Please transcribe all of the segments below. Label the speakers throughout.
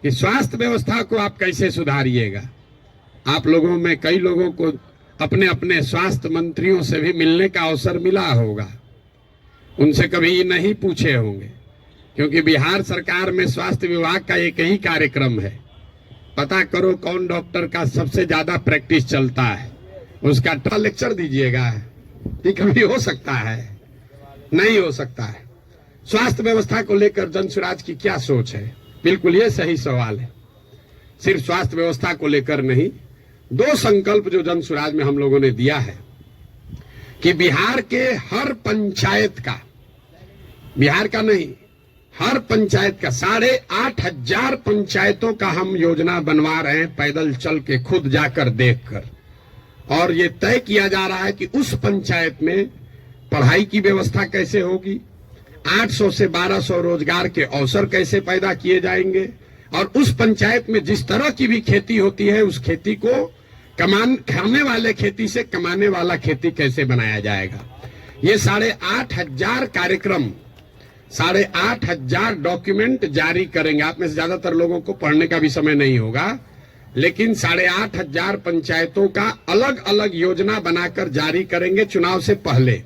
Speaker 1: कि स्वास्थ्य व्यवस्था को आप कैसे सुधारिएगा। आप लोगों में कई लोगों को अपने अपने स्वास्थ्य मंत्रियों से भी मिलने का अवसर मिला होगा, उनसे कभी नहीं पूछे होंगे, क्योंकि बिहार सरकार में स्वास्थ्य विभाग का एक ही कार्यक्रम है, पता करो कौन डॉक्टर का सबसे ज्यादा प्रैक्टिस चलता है, उसका लेक्चर दीजिएगा। ये कभी हो सकता है? नहीं हो सकता है। स्वास्थ्य व्यवस्था को लेकर जन स्वराज की क्या सोच है? बिल्कुल ये सही सवाल है। सिर्फ स्वास्थ्य व्यवस्था को लेकर नहीं, 2 संकल्प जो जन स्वराज में हम लोगों ने दिया है कि बिहार के हर पंचायत का, बिहार का नहीं, हर पंचायत का 8,500 पंचायतों का हम योजना बनवा रहे हैं, पैदल चल के खुद जाकर देखकर। और ये तय किया जा रहा है कि उस पंचायत में पढ़ाई की व्यवस्था कैसे होगी, 800 से 1200 रोजगार के अवसर कैसे पैदा किए जाएंगे, और उस पंचायत में जिस तरह की भी खेती होती है उस खेती को खाने वाले खेती से कमाने वाला खेती कैसे बनाया जाएगा। ये 8,500 कार्यक्रम, 8,500 डॉक्यूमेंट जारी करेंगे। आप में से ज्यादातर लोगों को पढ़ने का भी समय नहीं होगा, लेकिन 8,500 पंचायतों का अलग अलग योजना बनाकर जारी करेंगे चुनाव से पहले।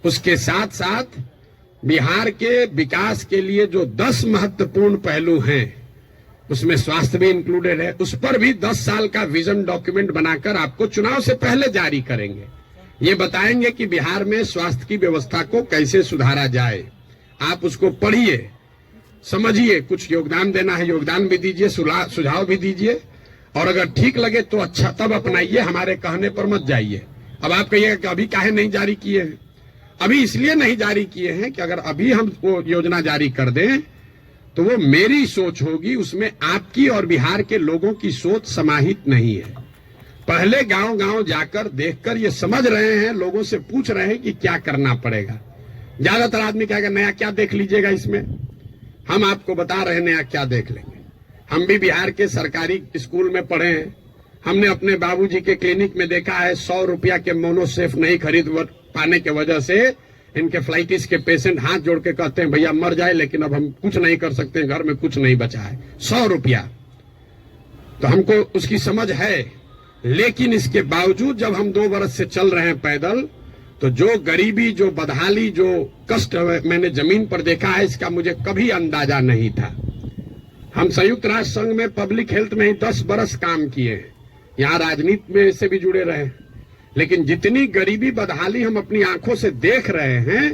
Speaker 1: उसके साथ साथ बिहार के विकास के लिए जो 10 महत्वपूर्ण पहलू हैं, उसमें स्वास्थ्य भी इंक्लूडेड है, उस पर भी 10 साल का विजन डॉक्यूमेंट बनाकर आपको चुनाव से पहले जारी करेंगे। ये बताएंगे कि बिहार में स्वास्थ्य की व्यवस्था को कैसे सुधारा जाए। आप उसको पढ़िए, समझिए, कुछ योगदान देना है योगदान भी दीजिए, सुझाव भी दीजिए, और अगर ठीक लगे तो अच्छा तब अपनाइए, हमारे कहने पर मत जाइए। अब आप कहिएगा कि अभी काहे नहीं जारी किए हैं? अभी इसलिए नहीं जारी किए हैं कि अगर अभी हम वो योजना जारी कर दें तो वो मेरी सोच होगी, उसमें आपकी और बिहार के लोगों की सोच समाहित नहीं है। पहले गांव गांव जाकर देखकर ये समझ रहे हैं, लोगों से पूछ रहे हैं कि क्या करना पड़ेगा। ज्यादातर आदमी कहेगा नया क्या देख लीजिएगा इसमें। हम आपको बता रहे हैं नया क्या देख लेंगे। हम भी बिहार के सरकारी स्कूल में पढ़े हैं, हमने अपने बाबूजी के क्लिनिक में देखा है 100 रुपया के मोनोसेफ नहीं खरीद पाने के वजह से इनके फ्लाइटिस के पेशेंट हाथ जोड़ के कहते हैं भैया मर जाए, लेकिन अब हम कुछ नहीं कर सकते, घर में कुछ नहीं बचा है, 100 रुपया। तो हमको उसकी समझ है, लेकिन इसके बावजूद जब हम 2 बरस से चल रहे हैं पैदल, तो जो गरीबी, जो बदहाली, जो कष्ट मैंने जमीन पर देखा है, इसका मुझे कभी अंदाजा नहीं था। हम संयुक्त राष्ट्र संघ में पब्लिक हेल्थ में ही 10 बरस काम किए हैं, यहाँ राजनीति में से भी जुड़े रहे, लेकिन जितनी गरीबी बदहाली हम अपनी आंखों से देख रहे हैं,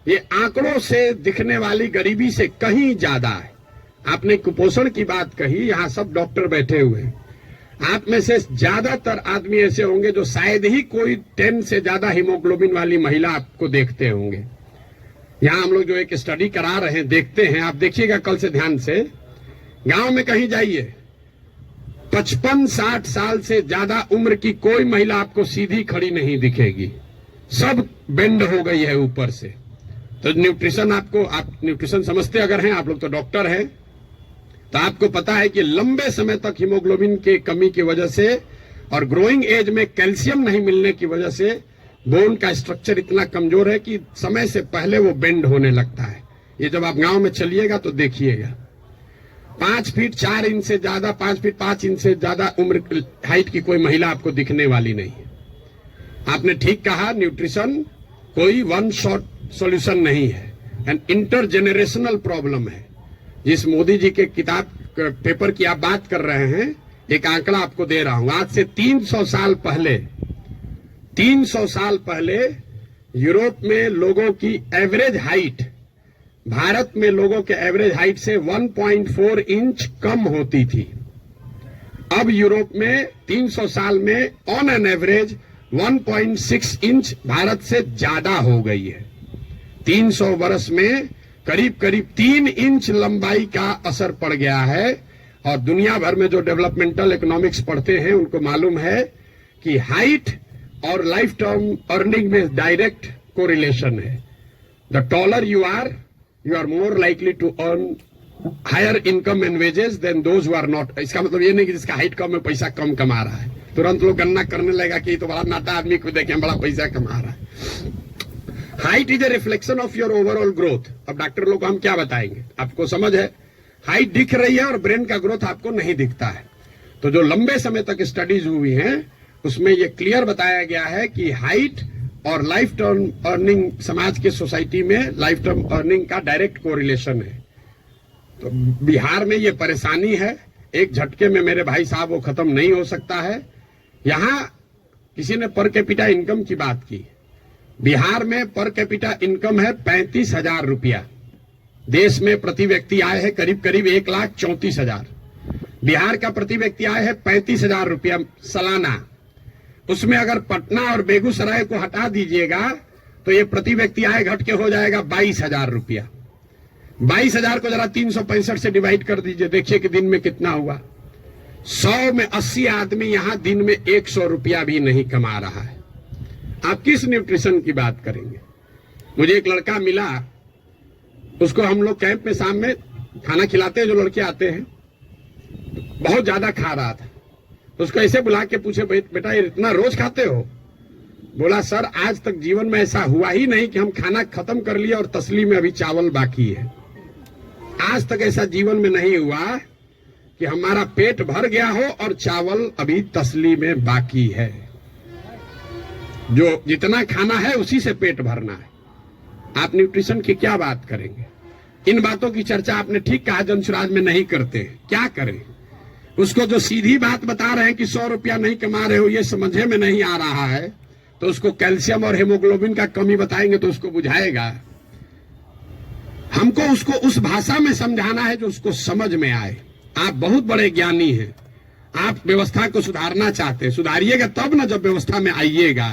Speaker 1: ये आंकड़ों से दिखने वाली गरीबी से कहीं ज्यादा है। आपने कुपोषण की बात कही, यहाँ सब डॉक्टर बैठे हुए हैं, आप में से ज्यादातर आदमी ऐसे होंगे जो शायद ही कोई 10 से ज्यादा हीमोग्लोबिन वाली महिला आपको देखते होंगे। यहाँ हम लोग जो एक स्टडी करा रहे हैं, देखते हैं, आप देखिएगा कल से ध्यान से, गांव में कहीं जाइए, 55-60 साल से ज्यादा उम्र की कोई महिला आपको सीधी खड़ी नहीं दिखेगी, सब बेंड हो गई है ऊपर से। तो न्यूट्रिशन, आपको, आप न्यूट्रिशन समझते अगर हैं, आप लोग तो डॉक्टर हैं, तो आपको पता है कि लंबे समय तक हीमोग्लोबिन की कमी की वजह से और ग्रोइंग एज में कैल्शियम नहीं मिलने की वजह से बोन का स्ट्रक्चर इतना कमजोर है कि समय से पहले वो बेंड होने लगता है। ये जब आप गांव में चलिएगा तो देखिएगा, 5 फीट 4 इंच से ज्यादा, 5 फीट 5 इंच से ज्यादा उम्र हाइट की कोई महिला आपको दिखने वाली नहीं है। आपने ठीक कहा, न्यूट्रिशन कोई वन शॉट सॉल्यूशन नहीं है, एंड इंटरजेनरेशनल प्रॉब्लम है। जिस मोदी जी के किताब पेपर की आप बात कर रहे हैं, एक आंकड़ा आपको दे रहा हूं, आज से 300 साल पहले यूरोप में लोगों की एवरेज हाइट भारत में लोगों के एवरेज हाइट से 1.4 इंच कम होती थी। अब यूरोप में 300 साल में on an average 1.6 inch Bharat से ज्यादा हो गई है। 300 वर्ष में करीब करीब 3 इंच लंबाई का असर पड़ गया है। और दुनिया भर में जो डेवलपमेंटल इकोनॉमिक्स पढ़ते हैं उनको मालूम है कि हाइट और लाइफ टाइम अर्निंग में डायरेक्ट कोरिलेशन है। The taller you are more likely to earn higher income and wages than those who are not. इसका मतलब ये नहीं कि जिसका हाइट कम है पैसा कम कमा रहा है, तुरंत लोग गणना करने लगेगा कि तो बड़ा नाटा आदमी को देखें बड़ा पैसा कमा रहा है। Height is a reflection of your overall growth. अब डॉक्टर लोग को हम क्या बताएंगे, आपको समझ है, हाइट दिख रही है और ब्रेन का ग्रोथ आपको नहीं दिखता है। तो जो लंबे समय तक स्टडीज हुई हैं उसमें यह क्लियर बताया गया है कि हाइट और लाइफ टर्म अर्निंग, समाज के सोसाइटी में लाइफ टर्म अर्निंग का डायरेक्ट कोरिलेशन है। तो बिहार में ये परेशानी है, एक झटके में मेरे भाई साहब वो खत्म नहीं हो सकता है। यहां किसी ने पर कैपिटा इनकम की बात की। बिहार में पर कैपिटा इनकम है 35,000 रुपया। देश में प्रति व्यक्ति आय है करीब करीब 1,34,000। बिहार का प्रति व्यक्ति आय है 35,000 रुपया सालाना। उसमें अगर पटना और बेगूसराय को हटा दीजिएगा तो ये प्रति व्यक्ति आय घट के हो जाएगा 22,000 रुपया। 22,000 को जरा 365 से डिवाइड कर दीजिए, देखिए कि दिन में कितना हुआ। 100 में 80 आदमी यहां दिन में 100 रुपया भी नहीं कमा रहा है। आप किस न्यूट्रिशन की बात करेंगे? मुझे एक लड़का मिला, उसको हम लोग कैंप में शाम में खाना खिलाते हैं, जो लड़के आते हैं, बहुत ज्यादा खा रहा था। तो उसको ऐसे बुला के पूछे, बेटा ये इतना रोज खाते हो? बोला सर आज तक जीवन में ऐसा हुआ ही नहीं कि हम खाना खत्म कर लिया और तसली में अभी चावल बाकी है। आज तक ऐसा जीवन में नहीं हुआ कि हमारा पेट भर गया हो और चावल अभी तसली में बाकी है। जो जितना खाना है उसी से पेट भरना है। आप न्यूट्रिशन की क्या बात करेंगे? इन बातों की चर्चा आपने ठीक कहा जनसुराज में नहीं करते। क्या करें? उसको जो सीधी बात बता रहे हैं कि 100 रुपया नहीं कमा रहे हो, ये समझे में नहीं आ रहा है, तो उसको कैल्शियम और हेमोग्लोबिन का कमी बताएंगे तो उसको बुझाएगा। हमको उसको उस भाषा में समझाना है जो उसको समझ में आए। आप बहुत बड़े ज्ञानी हैं, आप व्यवस्था को सुधारना चाहते हैं, सुधारिएगा तब ना जब व्यवस्था में आइएगा।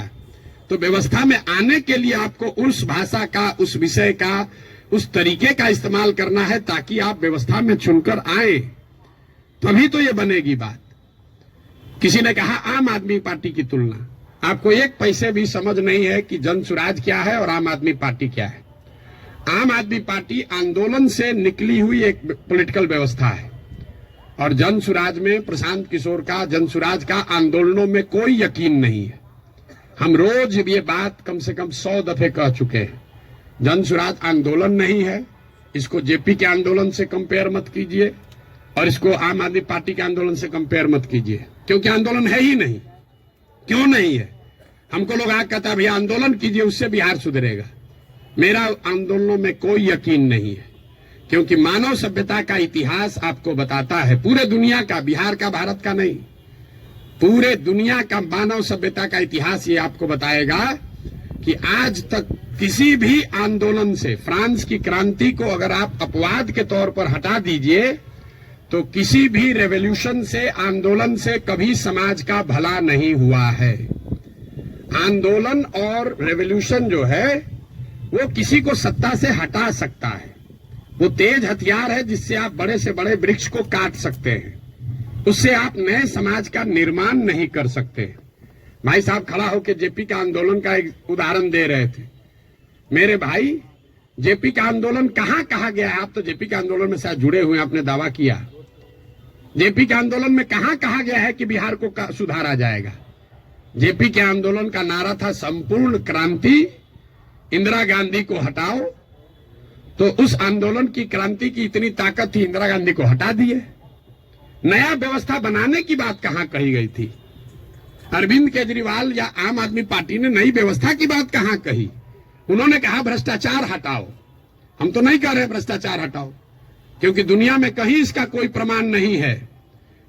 Speaker 1: तो व्यवस्था में आने के लिए आपको उस भाषा का, उस विषय का, उस तरीके का इस्तेमाल करना है ताकि आप व्यवस्था में चुनकर आए, तभी तो ये बनेगी बात। किसी ने कहा आम आदमी पार्टी की तुलना, आपको एक पैसे भी समझ नहीं है कि जनसुराज क्या है और आम आदमी पार्टी क्या है। आम आदमी पार्टी आंदोलन से निकली हुई एक पॉलिटिकल व्यवस्था है और जनसुराज में प्रशांत किशोर का, जनसुराज का आंदोलनों में कोई यकीन नहीं है। हम रोज ये बात कम से कम 100 दफे कह चुके हैं। जनसुराज आंदोलन नहीं है, इसको जेपी के आंदोलन से कंपेयर मत कीजिए और इसको आम आदमी पार्टी के आंदोलन से कंपेयर मत कीजिए, क्योंकि आंदोलन है ही नहीं। क्यों नहीं है? हमको लोग आगे कहता है भैया आंदोलन कीजिए उससे बिहार सुधरेगा। मेरा आंदोलनों में कोई यकीन नहीं है, क्योंकि मानव सभ्यता का इतिहास आपको बताता है, पूरे दुनिया का, बिहार का, भारत का नहीं, पूरे दुनिया का मानव सभ्यता का इतिहास ये आपको बताएगा कि आज तक किसी भी आंदोलन से, फ्रांस की क्रांति को अगर आप अपवाद के तौर पर हटा दीजिए, तो किसी भी रेवोल्यूशन से, आंदोलन से कभी समाज का भला नहीं हुआ है। आंदोलन और रेवोल्यूशन जो है वो किसी को सत्ता से हटा सकता है। वो तेज हथियार है जिससे आप बड़े से बड़े वृक्ष को काट सकते हैं, उससे आप नए समाज का निर्माण नहीं कर सकते। भाई साहब खड़ा होकर जेपी का आंदोलन का एक उदाहरण दे रहे थे। मेरे भाई, जेपी का आंदोलन कहां कहा गया है? आप तो जेपी के आंदोलन में शायद जुड़े हुए हैं, आपने दावा किया। जेपी के आंदोलन में कहां कहा गया है कि बिहार को सुधारा जाएगा? जेपी के आंदोलन का नारा था संपूर्ण क्रांति, इंदिरा गांधी को हटाओ। तो उस आंदोलन की, क्रांति की इतनी ताकत थी, इंदिरा गांधी को हटा दिए। नया व्यवस्था बनाने की बात कहां कही गई थी? अरविंद केजरीवाल या आम आदमी पार्टी ने नई व्यवस्था की बात कहां कही? उन्होंने कहा भ्रष्टाचार हटाओ। हम तो नहीं कह रहे भ्रष्टाचार हटाओ, क्योंकि दुनिया में कहीं इसका कोई प्रमाण नहीं है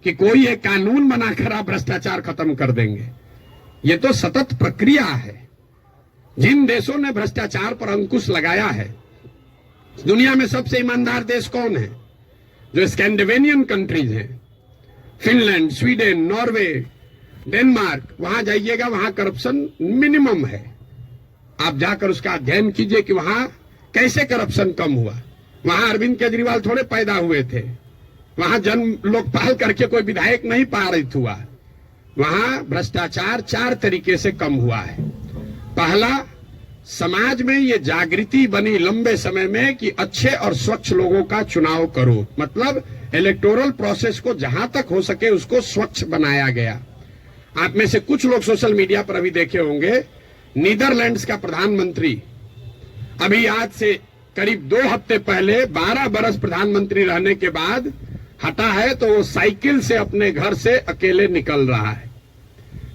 Speaker 1: कि कोई एक कानून बनाकर आप भ्रष्टाचार खत्म कर देंगे। ये तो सतत प्रक्रिया है। जिन देशों ने भ्रष्टाचार पर अंकुश लगाया है, दुनिया में सबसे ईमानदार देश कौन है? जो स्कैंडिनेवियन कंट्रीज हैं, फिनलैंड, स्वीडन, नॉर्वे, डेनमार्क, वहां जाइएगा, वहां करप्शन मिनिमम है। आप जाकर उसका अध्ययन कीजिए कि वहां कैसे करप्शन कम हुआ। वहां अरविंद केजरीवाल थोड़े पैदा हुए थे, वहां जन्म लोकपाल करके कोई विधायक नहीं पारित हुआ। वहां भ्रष्टाचार 4 तरीके से कम हुआ है। पहला, समाज में ये जागृति बनी लंबे समय में कि अच्छे और स्वच्छ लोगों का चुनाव करो, मतलब इलेक्टोरल प्रोसेस को जहां तक हो सके उसको स्वच्छ बनाया गया। आप में से कुछ लोग सोशल मीडिया पर अभी देखे होंगे, नीदरलैंड्स का प्रधानमंत्री अभी आज से करीब 2 हफ्ते पहले 12 बरस प्रधानमंत्री रहने के बाद हटा है, तो वो साइकिल से अपने घर से अकेले निकल रहा है।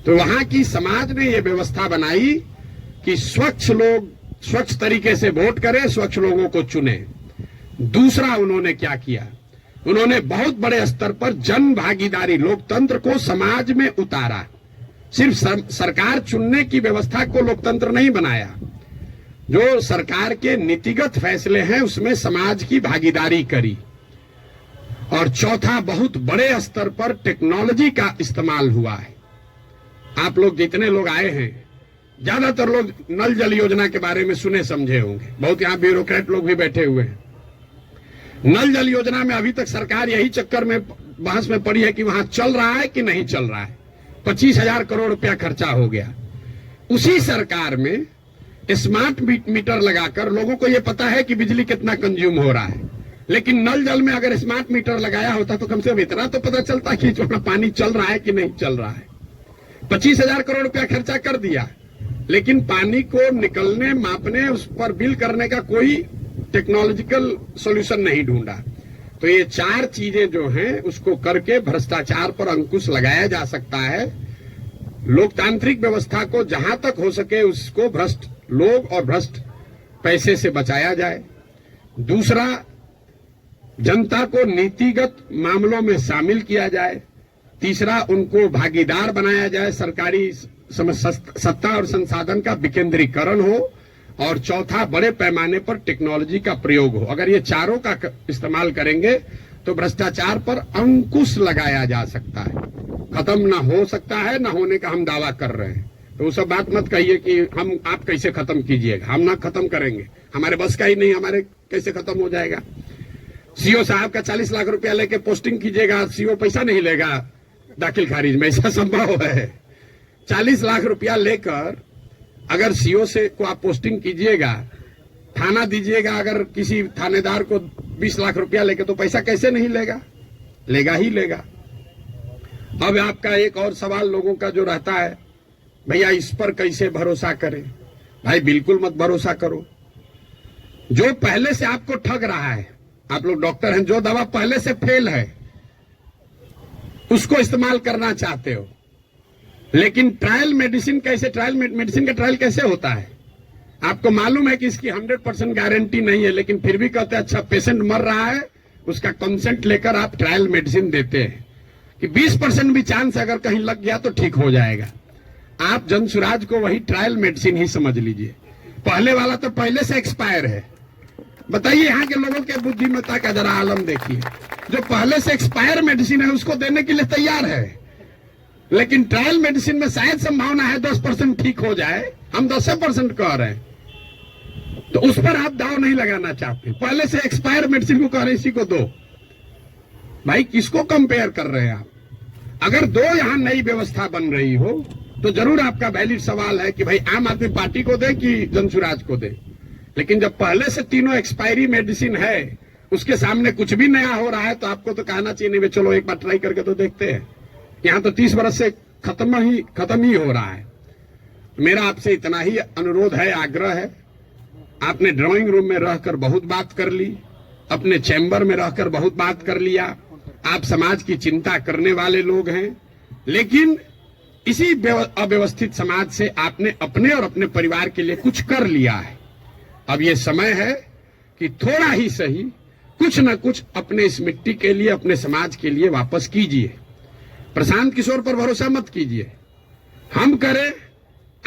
Speaker 1: तो वहां की समाज ने ये व्यवस्था बनाई कि स्वच्छ लोग स्वच्छ तरीके से वोट करें, स्वच्छ लोगों को चुने। दूसरा उन्होंने क्या किया, उन्होंने बहुत बड़े स्तर पर जन भागीदारी लोकतंत्र को समाज में उतारा। सिर्फ सरकार चुनने की व्यवस्था को लोकतंत्र नहीं बनाया, जो सरकार के नीतिगत फैसले हैं उसमें समाज की भागीदारी करी। और चौथा, बहुत बड़े स्तर पर टेक्नोलॉजी का इस्तेमाल हुआ है। आप लोग जितने लोग आए हैं, ज्यादातर लोग नल जल योजना के बारे में सुने समझे होंगे, बहुत यहां ब्यूरोक्रेट लोग भी बैठे हुए हैं। नल जल योजना में अभी तक सरकार यही चक्कर में बहस में पड़ी है कि वहां चल रहा है कि नहीं चल रहा है। 25,000 करोड़ रुपया खर्चा हो गया। उसी सरकार में स्मार्ट मीटर लगाकर लोगों को यह पता है कि बिजली कितना कंज्यूम हो रहा है, लेकिन नल जल में अगर स्मार्ट मीटर लगाया होता तो कम से कम इतना तो पता चलता कि जो पानी चल रहा है कि नहीं चल रहा है। 25,000 करोड़ रुपया खर्चा कर दिया, लेकिन पानी को निकलने, मापने, उस पर बिल करने का कोई टेक्नोलॉजिकल सॉल्यूशन नहीं ढूंढा। तो ये 4 चीजें जो हैं उसको करके भ्रष्टाचार पर अंकुश लगाया जा सकता है। लोकतांत्रिक व्यवस्था को जहां तक हो सके उसको भ्रष्ट लोग और भ्रष्ट पैसे से बचाया जाए। दूसरा, जनता को नीतिगत मामलों में शामिल किया जाए। तीसरा, उनको भागीदार बनाया जाए, सरकारी सत्ता और संसाधन का विकेंद्रीकरण हो। और चौथा, बड़े पैमाने पर टेक्नोलॉजी का प्रयोग हो। अगर ये चारों का इस्तेमाल करेंगे तो भ्रष्टाचार पर अंकुश लगाया जा सकता है। खत्म ना हो सकता है, ना होने का हम दावा कर रहे हैं। तो वो सब बात मत कहिए कि हम आप कैसे खत्म कीजिएगा, हम ना खत्म करेंगे, हमारे बस का ही नहीं, हमारे कैसे खत्म हो जाएगा। सीओ साहब का 40 लाख रुपया लेके पोस्टिंग कीजिएगा, सीओ पैसा नहीं लेगा दाखिल खारिज में, ऐसा संभव है? 40 लाख रुपया लेकर अगर सीओ से को आप पोस्टिंग कीजिएगा, थाना दीजिएगा, अगर किसी थानेदार को 20 लाख रुपया लेके, तो पैसा कैसे नहीं लेगा? लेगा ही लेगा। अब आपका एक और सवाल लोगों का जो रहता है, भैया इस पर कैसे भरोसा करें? भाई बिल्कुल मत भरोसा करो। जो पहले से आपको ठग रहा है, आप लोग डॉक्टर हैं, जो दवा पहले से फेल है उसको इस्तेमाल करना चाहते हो, लेकिन ट्रायल मेडिसिन कैसे, ट्रायल मेडिसिन का ट्रायल कैसे होता है? आपको मालूम है कि इसकी 100% गारंटी नहीं है, लेकिन फिर भी कहते हैं अच्छा पेशेंट मर रहा है, उसका कंसेंट लेकर आप ट्रायल मेडिसिन देते हैं कि 20% भी चांस अगर कहीं लग गया तो ठीक हो जाएगा। आप जनसुराज को वही ट्रायल मेडिसिन ही समझ लीजिए। पहले वाला तो पहले से एक्सपायर है। बताइए यहाँ के लोगों के बुद्धिमत्ता का जरा आलम देखिए। जो पहले से एक्सपायर मेडिसिन है उसको देने के लिए तैयार है, लेकिन ट्रायल मेडिसिन में शायद संभावना है 10% ठीक हो जाए, हम 10% कह रहे हैं, तो उस पर आप दाव नहीं लगाना चाहते। पहले से एक्सपायर मेडिसिन को कह रहे इसी को दो। भाई किसको कंपेयर कर रहे हैं आप? अगर दो यहां नई व्यवस्था बन रही हो तो जरूर आपका वैलिड सवाल है कि भाई आम आदमी पार्टी को दे कि जनसुराज को दे। लेकिन जब पहले से तीनों एक्सपायरी मेडिसिन है, उसके सामने कुछ भी नया हो रहा है, तो आपको तो कहना चाहिए नहीं चलो एक बार ट्राई करके तो देखते हैं। यहां तो 30 वर्ष से खत्म ही हो रहा है। मेरा आपसे इतना ही अनुरोध है, आग्रह है। आपने ड्राइंग रूम में रहकर बहुत बात कर ली, अपने चैम्बर में रहकर बहुत बात कर लिया, आप समाज की चिंता करने वाले लोग हैं, लेकिन इसी अव्यवस्थित समाज से आपने अपने और अपने परिवार के लिए कुछ कर लिया है। अब यह समय है कि थोड़ा ही सही कुछ न कुछ अपने इस मिट्टी के लिए, अपने समाज के लिए वापस कीजिए। प्रशांत किशोर पर भरोसा मत कीजिए। हम करें,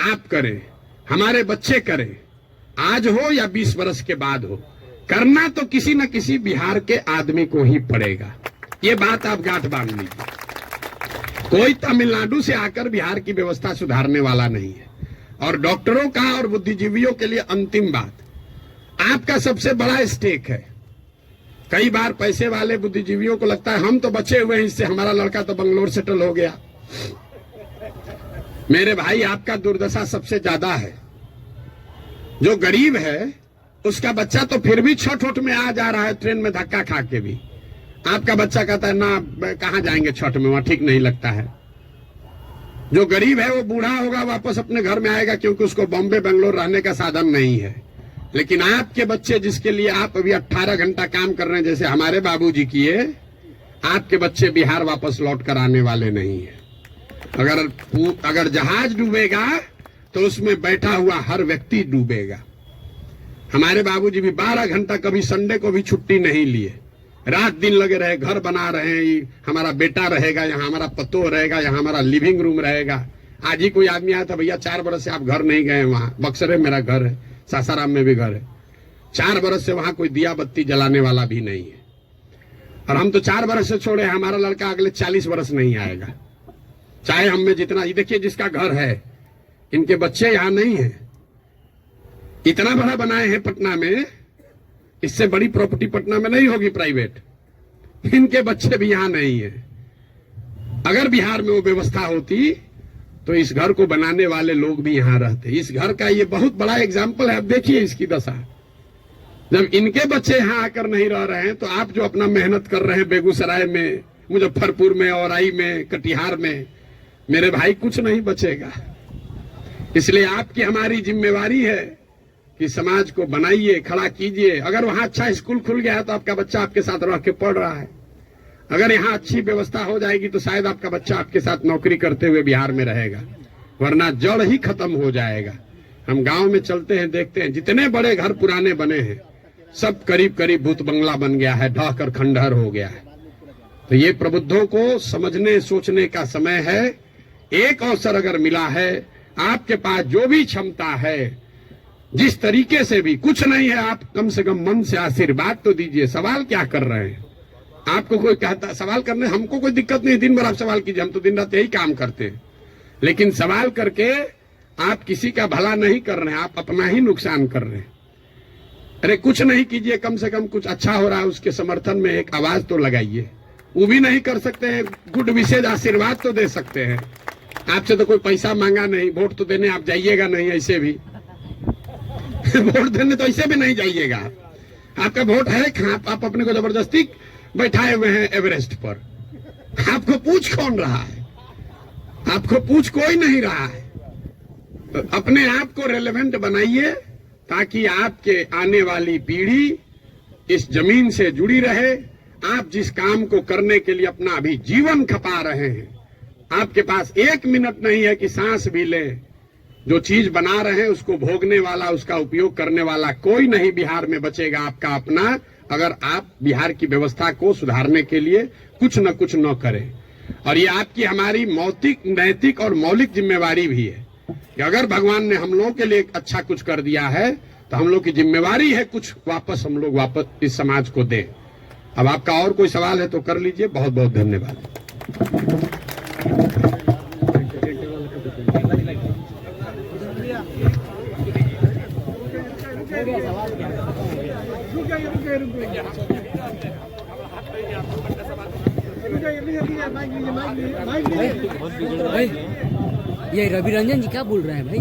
Speaker 1: आप करें, हमारे बच्चे करें, आज हो या 20 वर्ष के बाद हो, करना तो किसी न किसी बिहार के आदमी को ही पड़ेगा। ये बात आप गांठ बांध लीजिए। कोई तमिलनाडु से आकर बिहार की व्यवस्था सुधारने वाला नहीं है। और डॉक्टरों का और बुद्धिजीवियों के लिए अंतिम बात, आपका सबसे बड़ा स्टेक है। कई बार पैसे वाले बुद्धिजीवियों को लगता है हम तो बचे हुए हैं, इससे हमारा लड़का तो बंगलोर सेटल हो गया। मेरे भाई, आपका दुर्दशा सबसे ज्यादा है। जो गरीब है उसका बच्चा तो फिर भी छठ में आ जा रहा है, ट्रेन में धक्का खा के भी। आपका बच्चा कहता है ना कहां जाएंगे छठ में, वहां ठीक नहीं लगता है। जो गरीब है वो बूढ़ा होगा, वापस अपने घर में आएगा, क्योंकि उसको बॉम्बे बेंगलोर रहने का साधन नहीं है। लेकिन आपके बच्चे जिसके लिए आप अभी 18 घंटा काम कर रहे हैं, जैसे हमारे बाबूजी किए, आपके बच्चे बिहार वापस लौट कर आने वाले नहीं है। अगर जहाज डूबेगा तो उसमें बैठा हुआ हर व्यक्ति डूबेगा। हमारे बाबूजी भी 12 घंटा कभी संडे को भी छुट्टी नहीं लिए, रात दिन लगे रहे, घर बना रहे हैं, हमारा बेटा रहेगा यहाँ, हमारा पतोह रहेगा यहाँ, हमारा लिविंग रूम रहेगा। आज ही कोई आदमी आया था, भैया 4 बरस से आप घर नहीं गए, वहां बक्सर मेरा घर है, सासाराम में भी घर है, 4 बरस से वहां कोई दिया बत्ती जलाने वाला भी नहीं है। और हम तो 4 बरस से छोड़े, हमारा लड़का अगले 40 बरस नहीं आएगा, चाहे हम में जितना। ये देखिए जिसका घर है, इनके बच्चे यहाँ नहीं है, इतना बड़ा बनाए हैं पटना में, इससे बड़ी प्रॉपर्टी पटना में नहीं होगी प्राइवेट, इनके बच्चे भी यहाँ नहीं है। अगर बिहार में वो व्यवस्था होती तो इस घर को बनाने वाले लोग भी यहाँ रहते। इस घर का ये बहुत बड़ा एग्जाम्पल है। अब देखिए इसकी दशा, जब इनके बच्चे यहाँ आकर नहीं रह रहे हैं, तो आप जो अपना मेहनत कर रहे हैं बेगूसराय में, मुजफ्फरपुर में, औराई में, कटिहार में, मेरे भाई कुछ नहीं बचेगा। इसलिए आपकी हमारी जिम्मेवारी है कि समाज को बनाइए, खड़ा कीजिए। अगर वहां अच्छा स्कूल खुल गया है तो आपका बच्चा आपके साथ रह के पढ़ रहा है, अगर यहाँ अच्छी व्यवस्था हो जाएगी तो शायद आपका बच्चा आपके साथ नौकरी करते हुए बिहार में रहेगा, वरना जड़ ही खत्म हो जाएगा। हम गांव में चलते हैं, देखते हैं जितने बड़े घर पुराने बने हैं सब करीब करीब भूत बंगला बन गया है, ढह कर खंडहर हो गया है। तो ये प्रबुद्धों को समझने सोचने का समय है। एक अवसर अगर मिला है, आपके पास जो भी क्षमता है, जिस तरीके से भी, कुछ नहीं है, आप कम से कम मन से आशीर्वाद तो दीजिए। सवाल क्या कर रहे हैं? आपको कोई कहता सवाल करने, हमको कोई दिक्कत नहीं, दिन भर आप सवाल कीजिए, हम तो दिन रात यही काम करते हैं। लेकिन सवाल करके आप किसी का भला नहीं कर रहे हैं, आप अपना ही नुकसान कर रहे हैं। अरे कुछ नहीं कीजिए, कम से कम कुछ अच्छा हो रहा है उसके समर्थन में एक आवाज तो लगाइए। वो भी नहीं कर सकते हैं, गुड विशेष आशीर्वाद तो दे सकते हैं। आपसे तो कोई पैसा मांगा नहीं, वोट तो देने आप जाइएगा नहीं, ऐसे भी वोट देने तो ऐसे भी नहीं जाइएगा। आपका वोट है, आप अपने को जबरदस्ती बैठाए हुए हैं एवरेस्ट पर। आपको पूछ कौन रहा है? आपको पूछ कोई नहीं रहा है। तो अपने आप को रेलेवेंट बनाइए ताकि आपके आने वाली पीढ़ी इस जमीन से जुड़ी रहे। आप जिस काम को करने के लिए अपना अभी जीवन खपा रहे हैं, आपके पास 1 मिनट नहीं है कि सांस भी ले। जो चीज बना रहे हैं उसको भोगने वाला, उसका उपयोग करने वाला कोई नहीं बिहार में बचेगा आपका अपना, अगर आप बिहार की व्यवस्था को सुधारने के लिए कुछ न कुछ न करें। और ये आपकी हमारी नैतिक और मौलिक जिम्मेवारी भी है कि अगर भगवान ने हम लोगों के लिए अच्छा कुछ कर दिया है तो हम लोग की जिम्मेवारी है कुछ हम लोग वापस इस समाज को दें। अब आपका और कोई सवाल है तो कर लीजिए। बहुत बहुत धन्यवाद।
Speaker 2: भाई ये रवि रंजन जी क्या बोल रहे हैं भाई?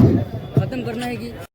Speaker 2: खत्म करना है कि